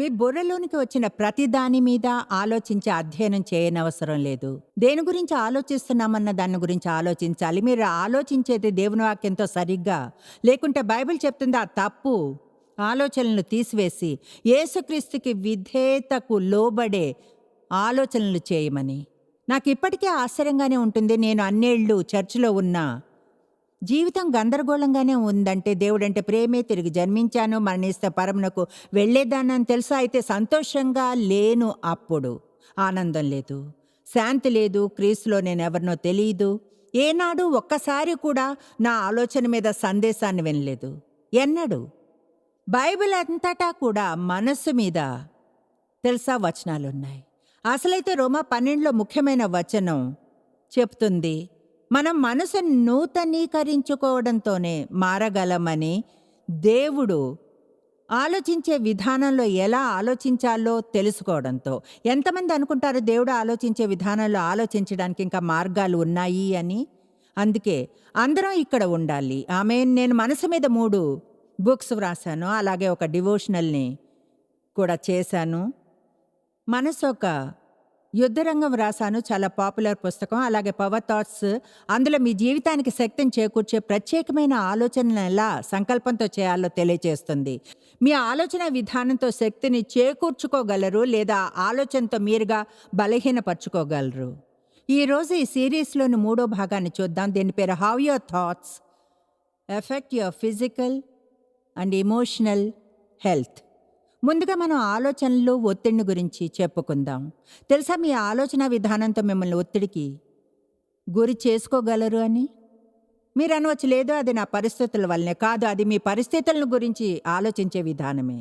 మీ బుర్రలోనికి వచ్చిన ప్రతి దాని మీద ఆలోచించి అధ్యయనం చేయనవసరం లేదు. దేని గురించి ఆలోచిస్తున్నామన్న దాని గురించి ఆలోచించాలి. మీరు ఆలోచించేది దేవుని వాక్యంతో సరిగ్గా లేకుంటే బైబిల్ చెప్తుంది ఆ తప్పు ఆలోచనలు తీసివేసి యేసుక్రీస్తుకి విధేయతకు లోబడే ఆలోచనలు చేయమని. నాకు ఇప్పటికీ ఆశ్చర్యంగానే ఉంటుంది. నేను అన్నేళ్ళు చర్చిలో ఉన్నా జీవితం గందరగోళంగానే ఉందంటే దేవుడంటే ప్రేమే, తిరిగి జన్మించాను, మరణిస్తే పరమునకు వెళ్ళేదానని తెలుసా. అయితే సంతోషంగా లేను, అప్పుడు ఆనందం లేదు, శాంతి లేదు, క్రీస్తులో నేను ఎవరినో తెలియదు. ఏనాడు ఒక్కసారి కూడా నా ఆలోచన మీద సందేశాన్ని వినలేదు, ఎన్నడూ. బైబిల్ అంతటా కూడా మనస్సు మీద తెలుసా వచనాలున్నాయి. అసలైతే రోమా 12లో ముఖ్యమైన వచనం చెప్తుంది, మనం మనసును నూతనీకరించుకోవడంతోనే మారగలమని. దేవుడు ఆలోచించే విధానంలో ఎలా ఆలోచించాలో తెలుసుకోవడంతో. ఎంతమంది అనుకుంటారు దేవుడు ఆలోచించే విధానంలో ఆలోచించడానికి ఇంకా మార్గాలు ఉన్నాయి అని? అందుకే అందరం ఇక్కడ ఉండాలి. నేను మనసు మీద 3 బుక్స్ వ్రాసాను, అలాగే ఒక డివోషనల్ని కూడా చేశాను. మనసు ఒక యుద్ధరంగం రాశాను, చాలా పాపులర్ పుస్తకం. అలాగే పవర్ థాట్స్, అందులో మీ జీవితానికి శక్తిని చేకూర్చే ప్రత్యేకమైన ఆలోచనలు ఎలా సంకల్పంతో చేయాలో తెలియజేస్తుంది. మీ ఆలోచన విధానంతో శక్తిని చేకూర్చుకోగలరు లేదా ఆలోచనతో మీరుగా బలహీనపరచుకోగలరు. ఈరోజు ఈ సిరీస్లోని 3వ భాగాన్ని చూద్దాం. దీని పేరు how your thoughts effect your physical and emotional health. ముందుగా మనం ఆలోచనలు, ఒత్తిడిని గురించి చెప్పుకుందాం. తెలుసా మీ ఆలోచన విధానంతో మిమ్మల్ని ఒత్తిడికి గురి చేసుకోగలరు అని? మీరు అనవచ్చు, లేదు అది నా పరిస్థితుల వల్లనే. కాదు, అది మీ పరిస్థితులను గురించి ఆలోచించే విధానమే.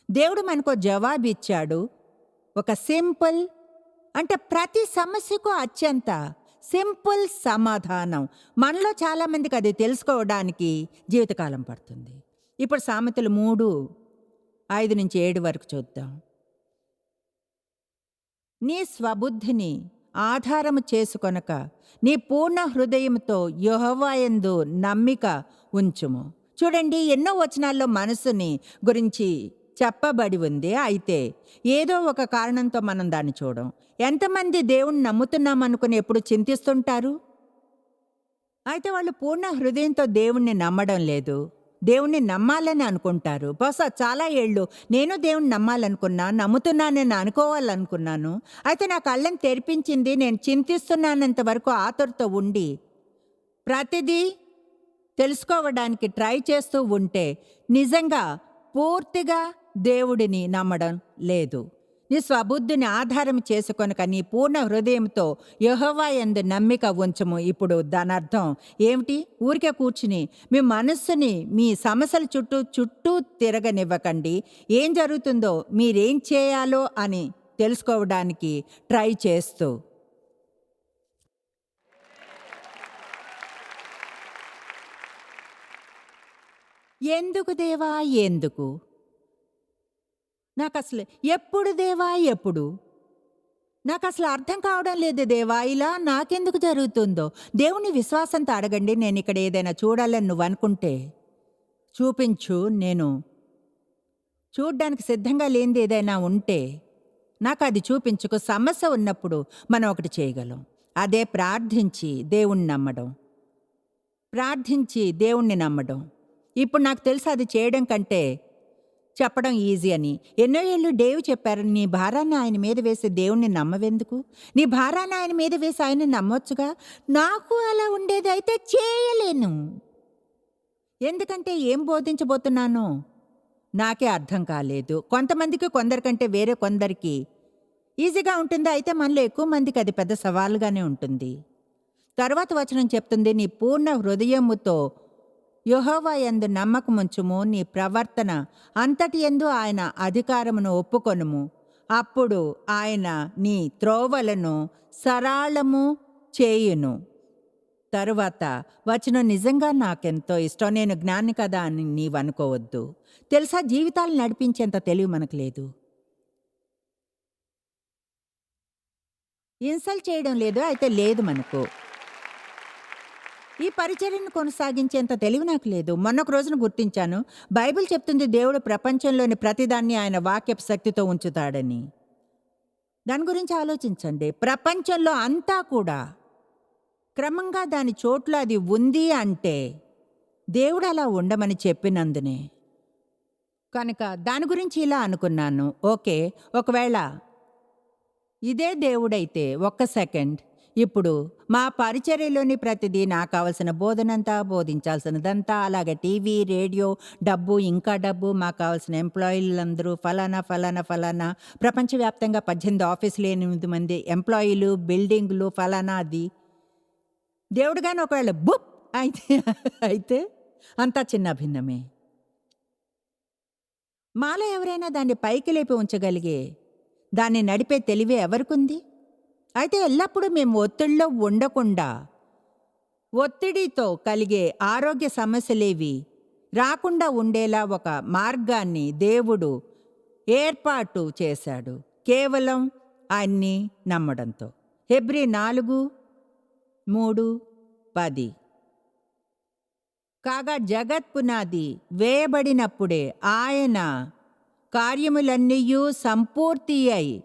దేవుడు మనకు జవాబు ఇచ్చాడు, ఒక సింపుల్, అంటే ప్రతి సమస్యకు అత్యంత సింపుల్ సమాధానం. మనలో చాలామందికి అది తెలుసుకోవడానికి జీవితకాలం పడుతుంది. ఇప్పుడు సామెతలు 3:5-7 వరకు చూద్దాం. నీ స్వబుద్ధిని ఆధారము చేసుకొనక నీ పూర్ణ హృదయంతో యెహోవాయందు నమ్మిక ఉంచుము. చూడండి, ఎన్నో వచనాల్లో మనసుని గురించి చెప్పబడి ఉంది. అయితే ఏదో ఒక కారణంతో మనం దాన్ని చూడం. ఎంతమంది దేవుణ్ణి నమ్ముతున్నామనుకుని ఎప్పుడు చింతిస్తుంటారు? అయితే వాళ్ళు పూర్ణ హృదయంతో దేవుణ్ణి నమ్మడం లేదు, దేవుణ్ణి నమ్మాలని అనుకుంటారు. బహుశా చాలా ఏళ్ళు నేను దేవుణ్ణి నమ్ముతున్నానని అనుకోవాలనుకున్నాను. అయితే నా కళ్ళని తెరిపించింది, నేను చింతిస్తున్నానంత వరకు ఆతురతో ఉండి ప్రతిదీ తెలుసుకోవడానికి ట్రై చేస్తూ ఉంటే నిజంగా పూర్తిగా దేవుడిని నమ్మడం లేదు. నీ స్వబుద్ధిని ఆధారం చేసుకొనక నీ పూర్ణ హృదయంతో యెహోవా యందు నమ్మిక ఉంచము. ఇప్పుడు దాని అర్థం ఏమిటి? ఊరికే కూర్చుని మీ మనస్సుని మీ సమస్యల చుట్టూ తిరగనివ్వకండి. ఏం జరుగుతుందో, మీరేం చేయాలో అని తెలుసుకోవడానికి ట్రై చేస్తూ. ఎందుకు దేవా, ఎందుకు? నాకు అసలు ఎప్పుడు దేవా, ఎప్పుడు? నాకు అసలు అర్థం కావడం లేదు దేవా, ఇలా నాకెందుకు జరుగుతుందో? దేవుని విశ్వాసంతో అడగండి. నేను ఇక్కడ ఏదైనా చూడాలని నువ్వు అనుకుంటే చూపించు. నేను చూడ్డానికి సిద్ధంగా లేనిది ఏదైనా ఉంటే నాకు అది చూపించుకో. సమస్య ఉన్నప్పుడు మనం ఒకటి చేయగలం, అదే ప్రార్థించి దేవుణ్ణి నమ్మడం. ఇప్పుడు నాకు తెలుసు అది చేయడం కంటే చెప్పడం ఈజీ అని. ఎన్నో ఏళ్ళు డేవ్ చెప్పారు, నీ భారాన్ని ఆయన మీద వేసి దేవుణ్ణి నమ్మవెందుకు? నీ భారాన్ని ఆయన మీద వేసి ఆయన నమ్మొచ్చుగా. నాకు అలా ఉండేది, అయితే చేయలేను. ఎందుకంటే ఏం బోధించబోతున్నానో నాకే అర్థం కాలేదు. కొంతమందికి కొందరికంటే వేరే కొందరికి ఈజీగా ఉంటుంది. అయితే మనలో ఎక్కువ మందికి అది పెద్ద సవాలుగానే ఉంటుంది. తర్వాత వచనం చెప్తుంది, నీ పూర్ణ హృదయముతో యెహోవా యందు నమ్మకముంచుము, నీ ప్రవర్తన అంతటి యందు ఆయన అధికారమును ఒప్పుకొనుము. అప్పుడు ఆయన నీ త్రోవలను సరళము చేయును. తరువాత వచనం నిజంగా నాకెంతో ఇష్టం. నేను జ్ఞాని కదా అని నీవు అనుకోవద్దు. తెలుసా, జీవితాలు నడిపించేంత తెలివి మనకు లేదు. ఇన్సల్ట్ చేయడం లేదు, అయితే లేదు మనకు. ఈ పరిచర్యను కొనసాగించేంత తెలివి నాకు లేదు. మొన్నొక రోజున గుర్తించాను. బైబిల్ చెప్తుంది దేవుడు ప్రపంచంలోని ప్రతిదాన్ని ఆయన వాక్యపు శక్తితో ఉంచుతాడని. దాని గురించి ఆలోచించండి. ప్రపంచంలో అంతా కూడా క్రమంగా దాని చోట్ల అది ఉంది అంటే దేవుడు అలా ఉండమని చెప్పినందునే. కనుక దాని గురించి ఇలా అనుకున్నాను. ఓకే, ఒకవేళ ఇదే దేవుడైతే ఒక్క సెకండ్ ఇప్పుడు మా పరిచర్యలోని ప్రతిదీ నాకు కావలసిన బోధనంతా, బోధించాల్సినదంతా, అలాగే టీవీ, రేడియో, డబ్బు, ఇంకా డబ్బు, మాకు కావాల్సిన ఎంప్లాయీలందరూ ఫలానా ఫలానా ఫలానా, ప్రపంచవ్యాప్తంగా 18 ఆఫీసులు, 8 మంది ఎంప్లాయీలు, బిల్డింగులు, ఫలానా అది. దేవుడు గాని ఒకవేళ బుప్ అయితే అయితే అంతా చిన్న భిన్నమే. మాలో ఎవరైనా దాన్ని పైకి లేపి ఉంచగలిగే, దాన్ని నడిపే తెలివి ఎవరికుంది? అయితే ఎల్లప్పుడూ మేము ఒత్తిడిలో ఉండకుండా, ఒత్తిడితో కలిగే ఆరోగ్య సమస్యలేవి రాకుండా ఉండేలా ఒక మార్గాన్ని దేవుడు ఏర్పాటు చేశాడు, కేవలం ఆయన్ని నమ్మడంతో. హెబ్రీ 4:3-10. కాగా జగత్ పునాది వేయబడినప్పుడే ఆయన కార్యములన్నీయు సంపూర్తి అయి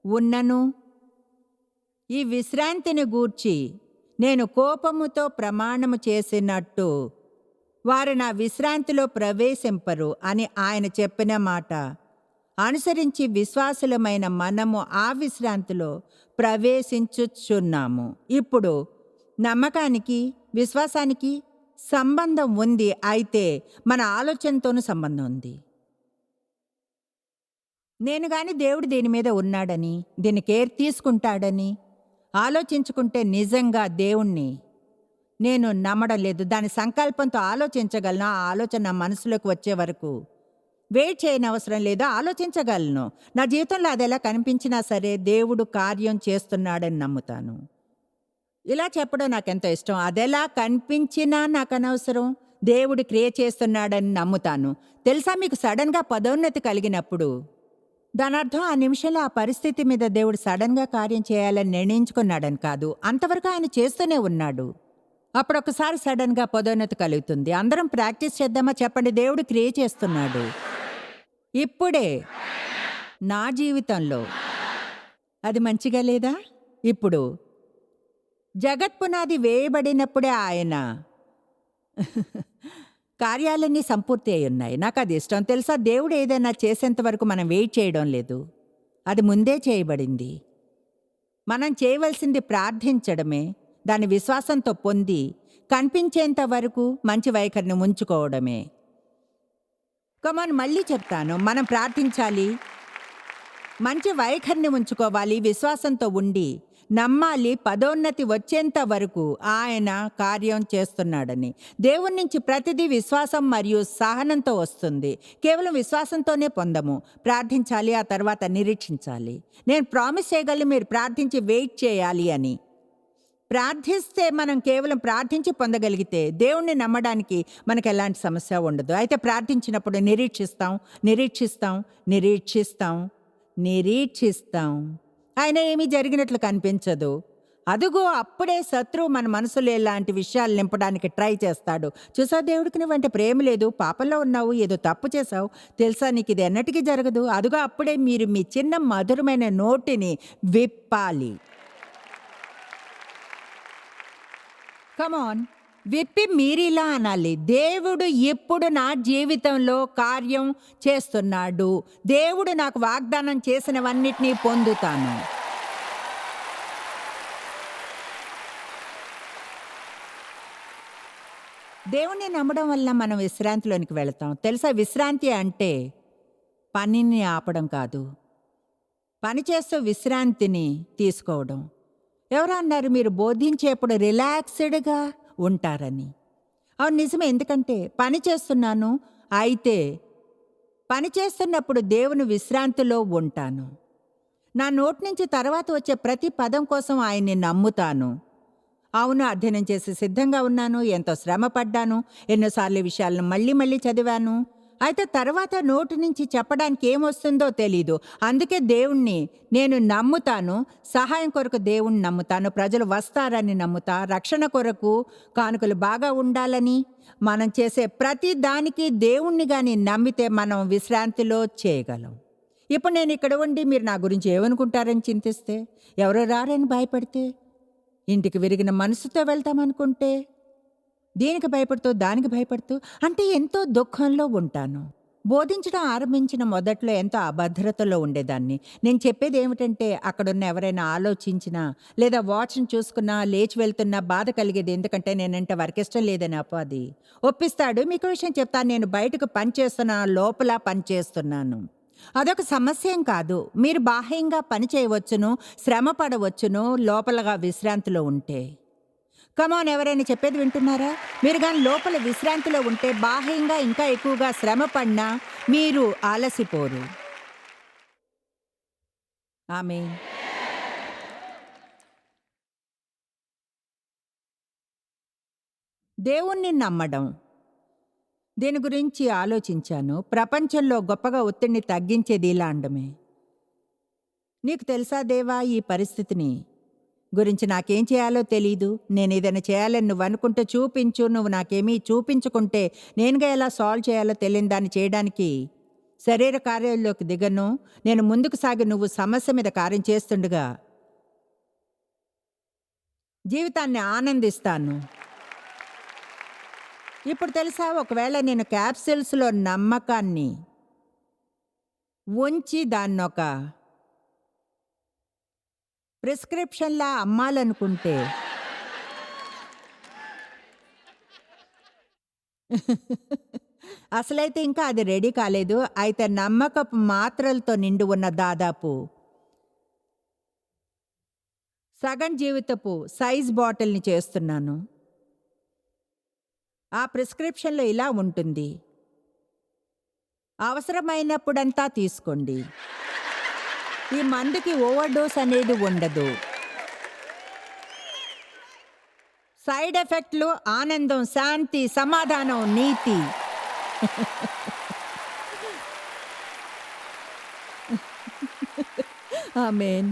ఉన్నను, ఈ విశ్రాంతిని గూర్చి నేను కోపముతో ప్రమాణము చేసినట్టు వారు నా విశ్రాంతిలో ప్రవేశింపరు అని ఆయన చెప్పిన మాట అనుసరించి విశ్వాసులమైన మనము ఆ విశ్రాంతిలో ప్రవేశించుచున్నాము. ఇప్పుడు నమ్మకానికి, విశ్వాసానికి సంబంధం ఉంది, అయితే మన ఆలోచనతోనూ సంబంధం ఉంది. నేను గాని దేవుడు దీని మీద ఉన్నాడని, దీన్ని కేర్ తీసుకుంటాడని ఆలోచించుకుంటే నిజంగా దేవుణ్ణి నేను నమ్మడం లేదు. దాని సంకల్పంతో ఆలోచించగలను. ఆ ఆలోచన నా మనసులోకి వచ్చే వరకు వెయిట్ చేయనవసరం లేదు, ఆలోచించగలను. నా జీవితంలో అది ఎలా కనిపించినా సరే దేవుడు కార్యం చేస్తున్నాడని నమ్ముతాను. ఇలా చెప్పడం నాకెంతో ఇష్టం. అదెలా కనిపించినా నాకు అనవసరం, దేవుడు క్రియ చేస్తున్నాడని నమ్ముతాను. తెలుసా, మీకు సడన్గా పదోన్నతి కలిగినప్పుడు దాని అర్థం ఆ నిమిషంలో ఆ పరిస్థితి మీద దేవుడు సడన్గా కార్యం చేయాలని నిర్ణయించుకున్నాడని కాదు. అంతవరకు ఆయన చేస్తూనే ఉన్నాడు. అప్పుడు ఒకసారి సడన్గా పదోన్నతి కలుగుతుంది. అందరం ప్రాక్టీస్ చేద్దామా చెప్పండి. దేవుడు క్రియ చేస్తున్నాడు ఇప్పుడే నా జీవితంలో. అది మంచిగా లేదా? ఇప్పుడు జగత్ పునాది వేయబడినప్పుడే ఆయన కార్యాలన్నీ సంపూర్తి అయి ఉన్నాయి. నాకు అది ఇష్టం. తెలుసా, దేవుడు ఏదైనా చేసేంత వరకు మనం వెయిట్ చేయడం లేదు, అది ముందే చేయబడింది. మనం చేయవలసింది ప్రార్థించడమే, దాని విశ్వాసంతో పొంది కనిపించేంత వరకు మంచి వైఖరిని ఉంచుకోవడమే. కమాన్, మళ్ళీ చెప్తాను, మనం ప్రార్థించాలి, మంచి వైఖరిని ఉంచుకోవాలి, విశ్వాసంతో ఉండి నమ్మాలి, పదోన్నతి వచ్చేంత వరకు ఆయన కార్యం చేస్తున్నాడని. దేవుని నుంచి ప్రతిదీ విశ్వాసం మరియు సహనంతో వస్తుంది. కేవలం విశ్వాసంతోనే పొందము. ప్రార్థించాలి, ఆ తర్వాత నిరీక్షించాలి. నేను ప్రామిస్ చేయగలను, మీరు ప్రార్థించి వెయిట్ చేయాలి అని. ప్రార్థిస్తే మనం కేవలం ప్రార్థించి పొందగలిగితే దేవుణ్ణి నమ్మడానికి మనకు ఎలాంటి సమస్య ఉండదు. అయితే ప్రార్థించినప్పుడు నిరీక్షిస్తాం, నిరీక్షిస్తాం, నిరీక్షిస్తాం, నిరీక్షిస్తాం. ఆయన ఏమీ జరిగినట్లు కనిపించదు. అదుగో అప్పుడే శత్రువు మన మనసులో ఇలాంటి విషయాలు నింపడానికి ట్రై చేస్తాడు. చూసా, దేవుడికి నువ్వంటే ప్రేమ లేదు, పాపంలో ఉన్నావు, ఏదో తప్పు చేసావు, తెలుసా నీకు ఇది ఎన్నటికీ జరగదు. అదుగో అప్పుడే మీరు మీ చిన్న మధురమైన నోటిని విప్పాలి. కమాన్, విప్పి మీరిలా అనాలి, దేవుడు ఇప్పుడు నా జీవితంలో కార్యం చేస్తున్నాడు, దేవుడు నాకు వాగ్దానం చేసినవన్నిటినీ పొందుతాను. దేవుణ్ణి నమ్మడం వల్ల మనం విశ్రాంతిలోనికి వెళతాం. తెలుసా, విశ్రాంతి అంటే పనిని ఆపడం కాదు, పని చేస్తూ విశ్రాంతిని తీసుకోవడం. ఎవరు అన్నారు మీరు బోధించేప్పుడు రిలాక్స్డ్గా ఉంటారని? అవును, నిజమే. ఎందుకంటే పని చేస్తున్నాను, అయితే పని చేస్తున్నప్పుడు దేవుని విశ్రాంతిలో ఉంటాను. నా నోటి నుంచి తర్వాత వచ్చే ప్రతి పదం కోసం ఆయన్ని నమ్ముతాను. అవును, అధ్యయనం చేసి సిద్ధంగా ఉన్నాను, ఎంతో శ్రమ పడ్డాను, ఎన్నోసార్లు విషయాలను మళ్ళీ మళ్ళీ చదివాను. అయితే తర్వాత నోటి నుంచి చెప్పడానికి ఏమొస్తుందో తెలీదు. అందుకే దేవుణ్ణి నేను నమ్ముతాను. సహాయం కొరకు దేవుణ్ణి నమ్ముతాను. ప్రజలు వస్తారని నమ్ముతా. రక్షణ కొరకు కానుకలు బాగా ఉండాలని, మనం చేసే ప్రతి దానికి దేవుణ్ణి గాని నమ్మితే మనం విశ్రాంతిలో చేయగలం. ఇప్పుడు నేను ఇక్కడ ఉండి మీరు నా గురించి ఏమనుకుంటారని చింతిస్తే, ఎవరో రారని భయపడితే, ఇంటికి విరిగిన మనసుతో వెళ్తామనుకుంటే, దీనికి భయపడుతూ దానికి భయపడుతూ అంటే ఎంతో దుఃఖంలో ఉంటాను. బోధించడం ఆరంభించిన మొదట్లో ఎంతో అభద్రతలో ఉండేదాన్ని. నేను చెప్పేది ఏమిటంటే, అక్కడున్న ఎవరైనా ఆలోచించినా లేదా వాచ్ని చూసుకున్నా లేచి వెళ్తున్నా బాధ కలిగేది. ఎందుకంటే నేనంటే వారికి ఇష్టం లేదని అపవాది ఒప్పిస్తాడు. మీకు విషయం చెప్తాను, నేను బయటకు పనిచేస్తున్నా, లోపల పనిచేస్తున్నాను. అదొక సమస్య ఏం కాదు. మీరు బాహ్యంగా పని చేయవచ్చును, శ్రమ పడవచ్చును, లోపలగా విశ్రాంతిలో ఉంటే. కమాన్, ఎవరైనా చెప్పేది వింటున్నారా? మీరు కానీ లోపల విశ్రాంతిలో ఉంటే బాహ్యంగా ఇంకా ఎక్కువగా శ్రమ పడినా మీరు ఆలసిపోరు. ఆమేన్. దేవుణ్ణి నమ్మడం. దీని గురించి ఆలోచించాను. ప్రపంచంలో గొప్పగా ఒత్తిడిని తగ్గించేది ఇలా అనడమే. నీకు తెలుసా దేవా, ఈ పరిస్థితిని గురించి నాకేం చేయాలో తెలీదు. నేను ఏదైనా చేయాలని నువ్వు అనుకుంటే చూపించు. నువ్వు నాకేమీ చూపించుకుంటే నేనుగా ఎలా సాల్వ్ చేయాలో తెలియని దాన్ని చేయడానికి శరీర కార్యాల్లోకి దిగను. నేను ముందుకు సాగి నువ్వు సమస్య మీద కార్యం చేస్తుండగా జీవితాన్ని ఆనందిస్తాను. ఇప్పుడు తెలుసా, ఒకవేళ నేను క్యాప్సిల్స్లో నమ్మకాన్ని ఉంచి దాన్నొక ప్రిస్క్రిప్షన్లా అమ్మాలనుకుంటే అసలైతే ఇంకా అది రెడీ కాలేదు. అయితే నమ్మకపు మాత్రలతో నిండి ఉన్న దాదాపు సగం జీవితపు సైజ్ బాటిల్ని చేస్తున్నాను. ఆ ప్రిస్క్రిప్షన్లో ఇలా ఉంటుంది: అవసరమైనప్పుడంతా తీసుకోండి. ఈ మందుకి ఓవర్డోస్ అనేది ఉండదు. సైడ్ ఎఫెక్ట్లు ఆనందం, శాంతి, సమాధానం, నీతి. ఆమేన్.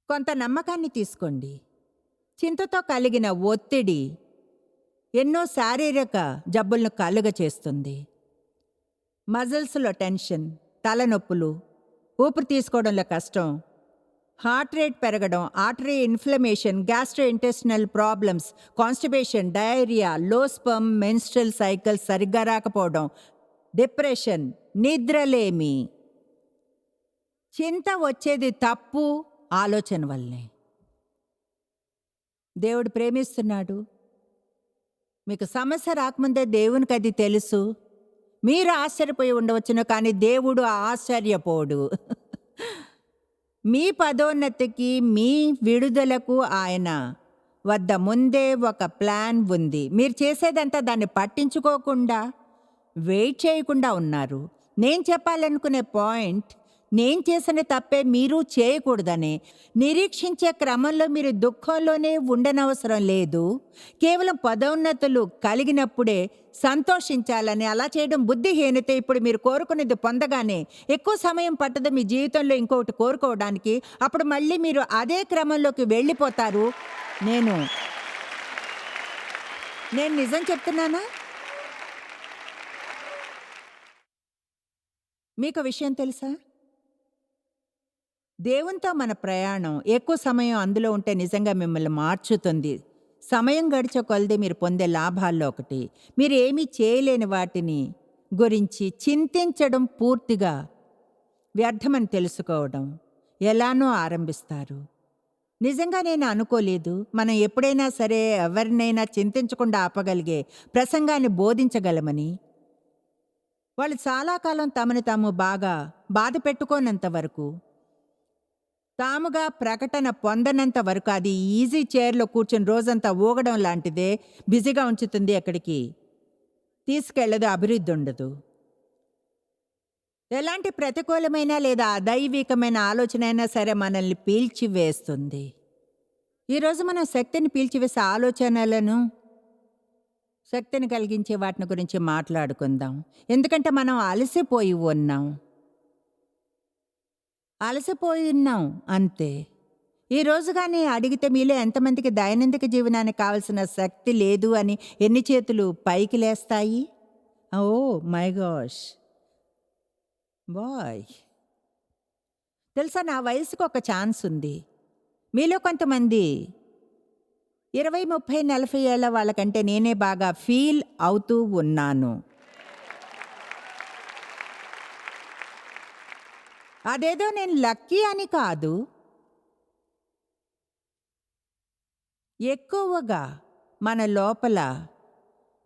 కొంత నమ్మకాన్ని తీసుకోండి. చింతతో కలిగిన ఒత్తిడి ఎన్నో శారీరక జబ్బులను కలుగ చేస్తుంది. మజిల్స్లో టెన్షన్, తలనొప్పులు, ఊపిరి తీసుకోవడంలో కష్టం, హార్ట్ రేట్ పెరగడం, artery inflammation, gastro intestinal problems, constipation, diarrhoea, లో స్పర్మ్, మెన్స్ట్రల్ సైకిల్ సరిగ్గా రాకపోవడం, డిప్రెషన్, నిద్రలేమి. చింత వచ్చేది తప్పు ఆలోచన వల్లనే. దేవుడు ప్రేమిస్తున్నాడు. మీకు సమస్య రాకముందే దేవునికి అది తెలుసు. మీరు ఆశ్చర్యపోయి ఉండవచ్చును, కానీ దేవుడు ఆశ్చర్యపోడు. మీ పదోన్నతికి, మీ విడుదలకు ఆయన వద్ద ముందే ఒక ప్లాన్ ఉంది. మీరు చేసేదంతా దాన్ని పట్టించుకోకుండా, వెయిట్ చేయకుండా ఉన్నారు. నేను చెప్పాలనుకునే పాయింట్, నేను చేసిన తప్పే మీరు చేయకూడదని. నిరీక్షించే క్రమంలో మీరు దుఃఖంలోనే ఉండనవసరం లేదు. కేవలం పదోన్నతులు కలిగినప్పుడే సంతోషించాలని. అలా చేయడం బుద్ధిహీనత. ఇప్పుడు మీరు కోరుకునేది పొందగానే ఎక్కువ సమయం పట్టదు మీ జీవితంలో ఇంకొకటి కోరుకోవడానికి. అప్పుడు మళ్ళీ మీరు అదే క్రమంలోకి వెళ్ళిపోతారు. నేను నిజం చెప్తున్నానా? మీకు విషయం తెలుసా? దేవునితో మన ప్రయాణం ఎక్కువ సమయం అందులో ఉంటే నిజంగా మిమ్మల్ని మార్చుతుంది. సమయం గడిచే కొలది మీరు పొందే లాభాల్లో ఒకటి, మీరు ఏమీ చేయలేని వాటిని గురించి చింతించడం పూర్తిగా వ్యర్థమని తెలుసుకోవడం. ఎలానో ఆరంభిస్తారు. నిజంగా నేను అనుకోలేదు మనం ఎప్పుడైనా సరే ఎవరినైనా చింతించకుండా ఆపగలిగే ప్రసంగాన్ని బోధించగలమని. వాళ్ళు చాలా కాలం తమను తాము బాగా బాధ పెట్టుకోనంత వరకు, తాముగా ప్రకటన పొందనంత వరకు, అది ఈజీ చైర్లో కూర్చొని రోజంతా ఊగడం లాంటిదే. బిజీగా ఉంచుతుంది, ఎక్కడికి తీసుకెళ్ళదు, అభివృద్ధి ఉండదు. ఎలాంటి ప్రతికూలమైన లేదా అదైవికమైన ఆలోచన అయినా సరే మనల్ని పీల్చివేస్తుంది. ఈరోజు మనం శక్తిని పీల్చివేసే ఆలోచనలను శక్తిని కలిగించే వాటిని గురించి మాట్లాడుకుందాం. ఎందుకంటే మనం అలసిపోయి ఉన్నాం. అలసిపోయి ఉన్నాం అంతే. ఈ రోజు గాని అడిగితే మీలో ఎంతమందికి దైనందిక జీవనానికి కావాల్సిన శక్తి లేదు అని ఎన్ని చేతులు పైకి లేస్తాయి? Oh my gosh! బాయ్! తెలుసా, నా వయసుకి ఒక ఛాన్స్ ఉంది. మీలో కొంతమంది 20, 30, 40 ఏళ్ల వాళ్ళకంటే నేనే బాగా ఫీల్ అవుతూ ఉన్నాను. అదేదో నేను లక్కీ అని కాదు. ఎక్కువగా మన లోపల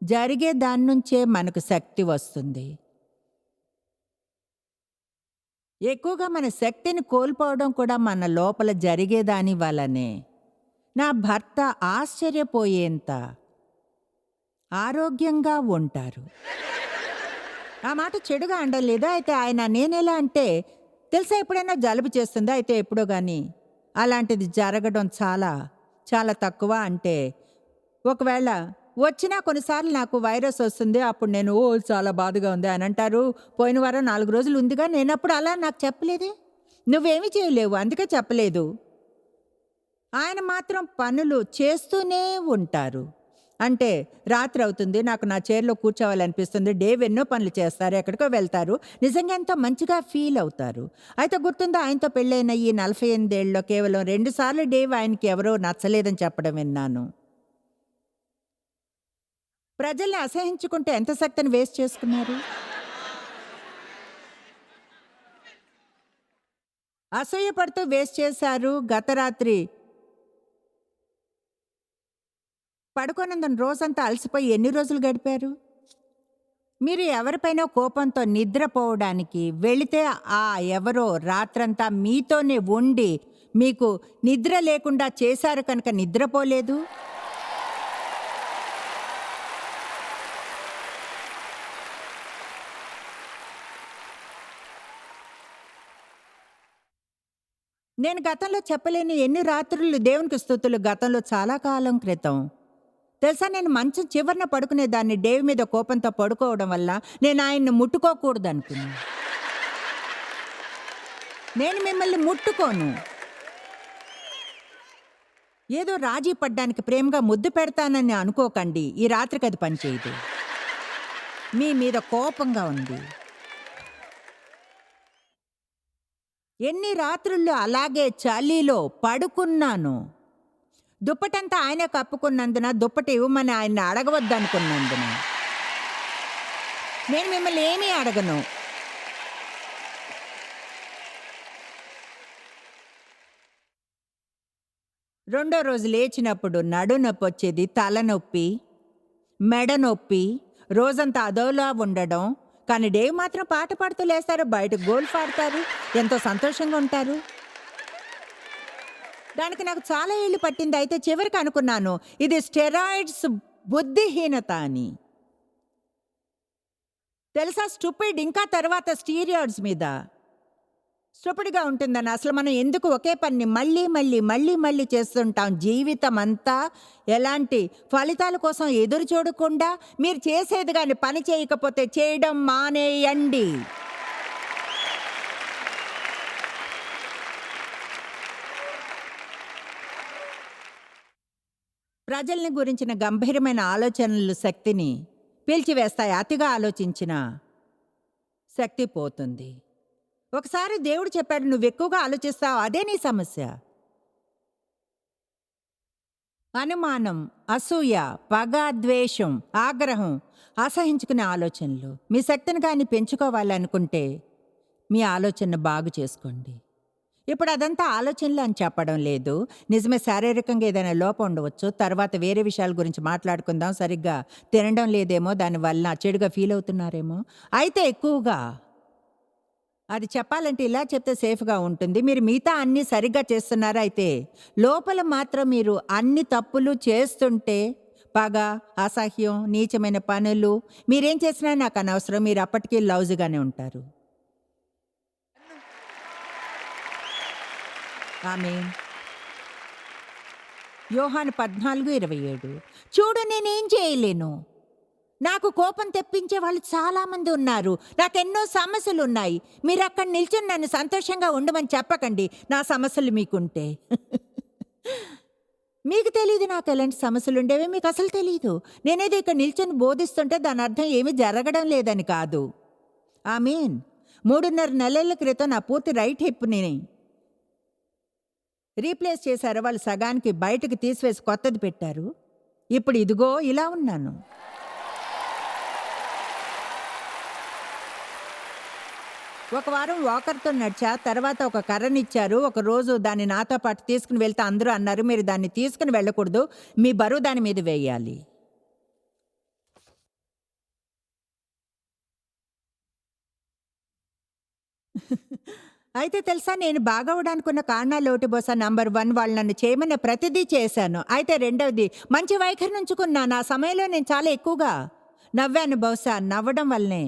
జరిగే దాని నుంచే మనకు శక్తి వస్తుంది. ఎక్కువగా మన శక్తిని కోల్పోవడం కూడా మన లోపల జరిగేదాని వల్లనే. నా భర్త ఆశ్చర్యపోయేంత ఆరోగ్యంగా ఉంటారు. ఆ మాట చెడుగా అనడం లేదు. అయితే ఆయన నేనెలా అంటే, తెలుసా, ఎప్పుడైనా జలుబు చేస్తుందా? అయితే ఎప్పుడో గాని అలాంటిది జరగడం చాలా చాలా తక్కువ. అంటే ఒకవేళ వచ్చినా కొన్నిసార్లు నాకు వైరస్ వస్తుంది. అప్పుడు నేను చాలా బాధగా ఉంది అని అంటారు. పోయిన వారం 4 రోజులు ఉందిగా. నేనప్పుడు అలా నాకు చెప్పలేదే. నువ్వేమీ చేయలేవు అందుకే చెప్పలేదు. ఆయన మాత్రం పనులు చేస్తూనే ఉంటారు. అంటే రాత్రి అవుతుంది, నాకు నా చైర్లో కూర్చోవాలనిపిస్తుంది. డేవ్ ఎన్నో పనులు చేస్తారు, ఎక్కడికో వెళ్తారు. నిజంగా ఎంతో మంచిగా ఫీల్ అవుతారు. అయితే గుర్తుందా, ఆయనతో పెళ్ళైన ఈ 48 ఏళ్ళలో కేవలం 2 సార్లు డేవ్ ఆయనకి ఎవరో నచ్చలేదని చెప్పడం విన్నాను. ప్రజల్ని అసహించుకుంటే ఎంత శక్తిని వేస్ట్ చేసుకున్నారు. అసూయపడుతూ వేస్ట్ చేశారు. గత రాత్రి పడుకోనందని రోజంతా అలసిపోయి ఎన్ని రోజులు గడిపారు? మీరు ఎవరిపైనా కోపంతో నిద్రపోవడానికి వెళితే ఆ ఎవరో రాత్రంతా మీతోనే ఉండి మీకు నిద్ర లేకుండా చేశారు కనుక నిద్రపోలేదు. నేను గతంలో చెప్పలేని ఎన్ని రాత్రులు దేవునికి స్తుతులు. గతంలో చాలా కాలం క్రితం తెలుసా, నేను మంచం చివరన పడుకునేదాన్ని. డేవ్ మీద కోపంతో పడుకోవడం వల్ల నేను ఆయన్ని ముట్టుకోకూడదు అనుకున్నాను. నేను మిమ్మల్ని ముట్టుకోను. ఏదో రాజీ పడ్డానికి ప్రేమగా ముద్దు పెడతానని అనుకోకండి. ఈ రాత్రికి అది పనిచేయదు. మీ మీద కోపంగా ఉంది. ఎన్ని రాత్రుళ్ళు అలాగే చలిలో పడుకున్నాను. దుప్పటంతా ఆయన కప్పుకున్నందున, దుప్పటి ఇవ్వమని ఆయన్ని అడగవద్దనుకున్నందున. నేను మిమ్మల్ని ఏమీ అడగను. రెండో రోజు లేచినప్పుడు నడునొప్పి వచ్చేది, తలనొప్పి, మెడ నొప్పి, రోజంతా అదోలా ఉండడం. కానీ డేవ్ మాత్రం పాట పాడుతూ లేస్తారు, బయట గోల్ఫ్ ఆడతారు, ఎంతో సంతోషంగా ఉంటారు. దానికి నాకు చాలా ఏళ్ళు పట్టింది. అయితే చివరికి అనుకున్నాను ఇది స్టెరాయిడ్స్ బుద్ధిహీనత అని. తెలుసా, స్టూపిడ్ ఇంకా తర్వాత స్టీరియాయిడ్స్ మీద స్టూపిడ్గా ఉంటుందని. అసలు మనం ఎందుకు ఒకే పని మళ్ళీ మళ్ళీ మళ్ళీ మళ్ళీ చేస్తుంటాం జీవితం అంతా? ఎలాంటి ఫలితాల కోసం ఎదురు చూడకుండా మీరు చేసేది కానీ పని చేయకపోతే చేయడం మానేయండి. ప్రజల్ని గురించిన గంభీరమైన ఆలోచనలు శక్తిని పీల్చివేస్తాయి. అతిగా ఆలోచించిన శక్తి పోతుంది. ఒకసారి దేవుడు చెప్పాడు, నువ్వు ఎక్కువగా ఆలోచిస్తావు, అదే నీ సమస్య. అనుమానం, అసూయ, పగ, ద్వేషం, ఆగ్రహం, అసహించుకునే ఆలోచనలు. మీ శక్తిని కానీ పెంచుకోవాలనుకుంటే మీ ఆలోచనను బాగు చేసుకోండి. ఇప్పుడు అదంతా ఆలోచనలు అని చెప్పడం లేదు. నిజమే, శారీరకంగా ఏదైనా లోపం ఉండవచ్చు. తర్వాత వేరే విషయాల గురించి మాట్లాడుకుందాం. సరిగ్గా తినడం లేదేమో, దానివల్ల చెడుగా ఫీల్ అవుతున్నారేమో. అయితే ఎక్కువగా అది చెప్పాలంటే ఇలా చెప్తే సేఫ్గా ఉంటుంది. మీరు మిగతా అన్నీ సరిగ్గా చేస్తున్నారా? అయితే లోపల మాత్రం మీరు అన్ని తప్పులు చేస్తుంటే, పగ, అసహ్యం, నీచమైన పనులు, మీరేం చేసినా నాకు అనవసరం, మీరు అప్పటికీ లౌజుగానే ఉంటారు. ఆమేన్. యోహాను 14:27. చూడు, నేనేం చేయలేను. నాకు కోపం తెప్పించే వాళ్ళు చాలామంది ఉన్నారు. నాకెన్నో సమస్యలున్నాయి. మీరక్కడ నిల్చొని నన్ను సంతోషంగా ఉండమని చెప్పకండి నా సమస్యలు మీకుంటే. మీకు తెలీదు నాకు ఎలాంటి సమస్యలుండేవో మీకసలు తెలీదు. నేనేదో ఇక్కడ నిల్చొని బోధిస్తుంటే దాని అర్థం ఏమీ జరగడం లేదని కాదు. ఆమేన్. 3.5 నెలల క్రితం నా పూర్తి రైట్ హిప్‌ని రీప్లేస్ చేశారు. వాళ్ళు సగానికి బయటకి తీసివేసి కొత్తది పెట్టారు. ఇప్పుడు ఇదిగో ఇలా ఉన్నాను. ఒక వారం వాకర్‌తో నడిచా. తర్వాత ఒక కర్రనిచ్చారు. ఒకరోజు దాన్ని నాతో పాటు తీసుకుని వెళ్తే అందరూ అన్నారు, "మీరు దాన్ని తీసుకుని వెళ్ళకూడదు. మీ బరువు దాని మీద వేయాలి." అయితే తెలుసా, నేను బాగవ్వడానికి ఉన్న కారణాలు ఒకటి బహుశా నంబర్ 1 వాళ్ళు నన్ను చేయమన్న ప్రతిదీ చేశాను. అయితే రెండవది మంచి వైఖరి నుంచుకున్నాను. ఆ సమయంలో నేను చాలా ఎక్కువగా నవ్వాను. బహుశా నవ్వడం వల్లనే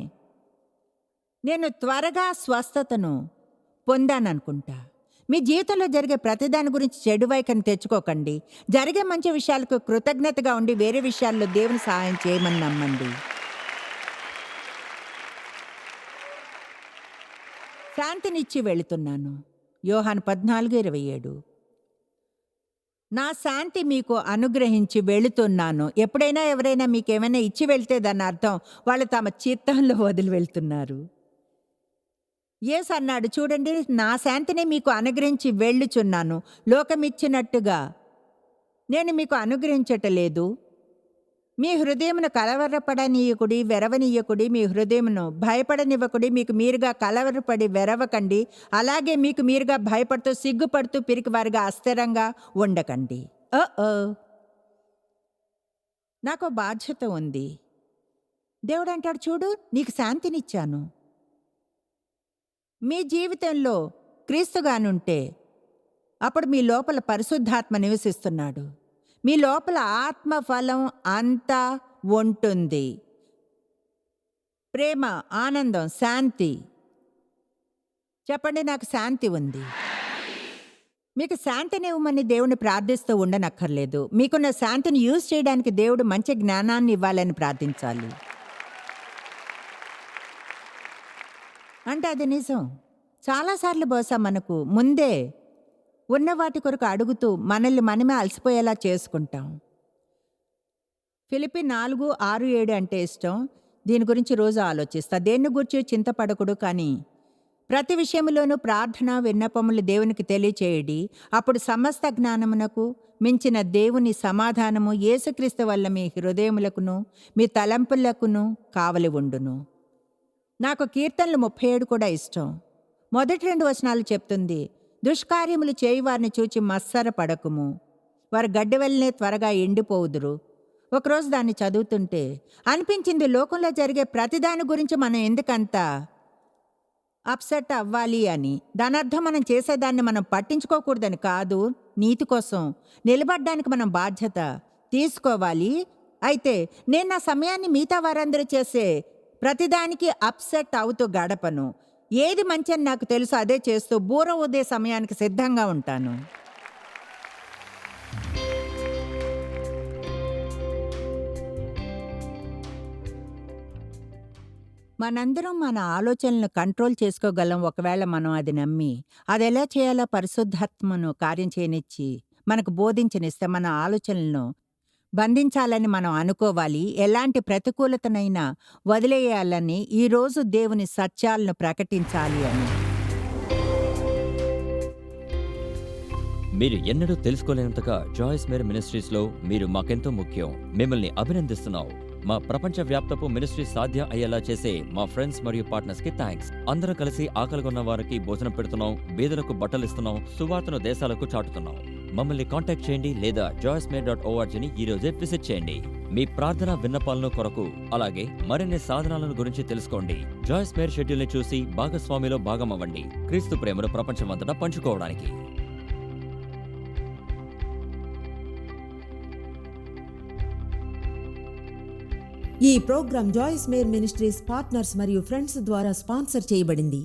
నేను త్వరగా స్వస్థతను పొందాననుకుంటా. మీ జీవితంలో జరిగే ప్రతిదాని గురించి చెడు వైఖరిని తెచ్చుకోకండి. జరిగే మంచి విషయాలకు కృతజ్ఞతగా ఉండి వేరే విషయాల్లో దేవుని సహాయం చేయమని నమ్మండి. శాంతినిచ్చి వెళుతున్నాను. యోహాను 14:27. నా శాంతి మీకు అనుగ్రహించి వెళుతున్నాను. ఎప్పుడైనా ఎవరైనా మీకేమైనా ఇచ్చి వెళ్తే దాని అర్థం వాళ్ళు తమ చిత్తంలో వదిలి వెళ్తున్నారు. యేసు అన్నాడు, చూడండి, నా శాంతిని మీకు అనుగ్రహించి వెళ్ళుచున్నాను. లోకమిచ్చినట్టుగా నేను మీకు అనుగ్రహించటలేదు. మీ హృదయమును కలవరపడనీయకుడి, వెరవనీయకుడి. మీ హృదయమును భయపడనివ్వకుడి. మీకు మీరుగా కలవరపడి వెరవకండి. అలాగే మీకు మీరుగా భయపడుతూ సిగ్గుపడుతూ పిరికివారిగా అస్థిరంగా ఉండకండి. నాకు బాధ్యత ఉంది. దేవుడు అంటాడు, చూడు, నీకు శాంతినిచ్చాను. మీ జీవితంలో క్రీస్తుగానుంటే అప్పుడు మీ లోపల పరిశుద్ధాత్మ నివసిస్తున్నాడు. మీ లోపల ఆత్మఫలం అంతా ఉంటుంది. ప్రేమ, ఆనందం, శాంతి. చెప్పండి, నాకు శాంతి ఉంది. మీకు శాంతినివ్వమని దేవుని ప్రార్థిస్తూ ఉండనక్కర్లేదు. మీకున్న శాంతిని యూజ్ చేయడానికి దేవుడు మంచి జ్ఞానాన్ని ఇవ్వాలని ప్రార్థించాలి. అంటే అది నిజం. చాలాసార్లు బహుశా మనకు ముందే ఉన్న వాటి కొరకు అడుగుతూ మనల్ని మనమే అలసిపోయేలా చేసుకుంటాం. ఫిలిప్పీ 4:6-7 అంటే ఇష్టం. దీని గురించి రోజు ఆలోచిస్తా. దేన్ని గురించి చింతపడకుడు, కానీ ప్రతి విషయంలోనూ ప్రార్థన విన్నపములు దేవునికి తెలియచేయడి. అప్పుడు సమస్త జ్ఞానమునకు మించిన దేవుని సమాధానము యేసుక్రీస్తు వల్ల మీ హృదయములకును మీ తలంపులకును కావలి ఉండును. నాకు కీర్తనలు 37 కూడా ఇష్టం. మొదటి 2 వచనాలు చెప్తుంది, దుష్కార్యములు చేయువారిని చూచి మత్సరపడకుము, వారు గడ్డి వల్లనే త్వరగా ఎండిపోవుదురు. ఒకరోజు దాన్ని చదువుతుంటే అనిపించింది, లోకంలో జరిగే ప్రతిదాని గురించి మనం ఎందుకంత అప్సెట్ అవ్వాలి అని. దాని అర్థం మనం చేసేదాన్ని మనం పట్టించుకోకూడదని కాదు. నీతి కోసం నిలబడ్డానికి మనం బాధ్యత తీసుకోవాలి. అయితే నేను నా సమయాన్ని మిగతా వారందరూ చేసే ప్రతిదానికి అప్సెట్ అవుతూ గడపను. ఏది మంచి అని నాకు తెలుసు అదే చేస్తూ బూర ఊదే సమయానికి సిద్ధంగా ఉంటాను. మనందరం మన ఆలోచనలను కంట్రోల్ చేసుకోగలం, ఒకవేళ మనం అది నమ్మి అది ఎలా చేయాలో పరిశుద్ధాత్మను కార్యం చేయనిచ్చి మనకు బోధించనిస్తే మన ఆలోచనలను బంధించాలని మనం అనుకోవాలి. ఎలాంటి ప్రతికూలతనైనా వదిలేయాలని, ఈరోజు దేవుని సత్యాలను ప్రకటించాలి అని. మీరు ఎన్నడూ తెలుసుకోలేనంతగా జాయిస్ మేరీ మినిస్ట్రీస్లో మీరు మాకెంతో ముఖ్యం. మిమ్మల్ని అభినందిస్తున్నాం. మా ప్రపంచవ్యాప్తపు మినిస్ట్రీ సాధ్యం అయ్యేలా చేసే మా ఫ్రెండ్స్ మరియు పార్ట్నర్స్ కి థ్యాంక్స్. అందరూ కలిసి ఆకలిగొన్న వారికి భోజనం పెడుతున్నాం, బీదలకు బట్టలు ఇస్తున్నాం, సువార్తను దేశాలకు చాటుతున్నాం. మమ్మల్ని కాంటాక్ట్ చేయండి లేదా joycemery.org ని ఈరోజే విజిట్ చేయండి. మీ ప్రార్థన విన్నపాలను కొరకు, అలాగే మరిన్ని సాధనాలను గురించి తెలుసుకోండి. జాయిస్ మేరీ షెడ్యూల్ ని చూసి భాగస్వామిలో భాగమవ్వండి, క్రీస్తు ప్రేమను ప్రపంచమంతటా పంచుకోవడానికి. ఈ ప్రోగ్రాం జాయిస్ మేరీ మినిస్ట్రీస్ పార్ట్నర్స్ మరియు ఫ్రెండ్స్ ద్వారా స్పాన్సర్ చేయబడింది.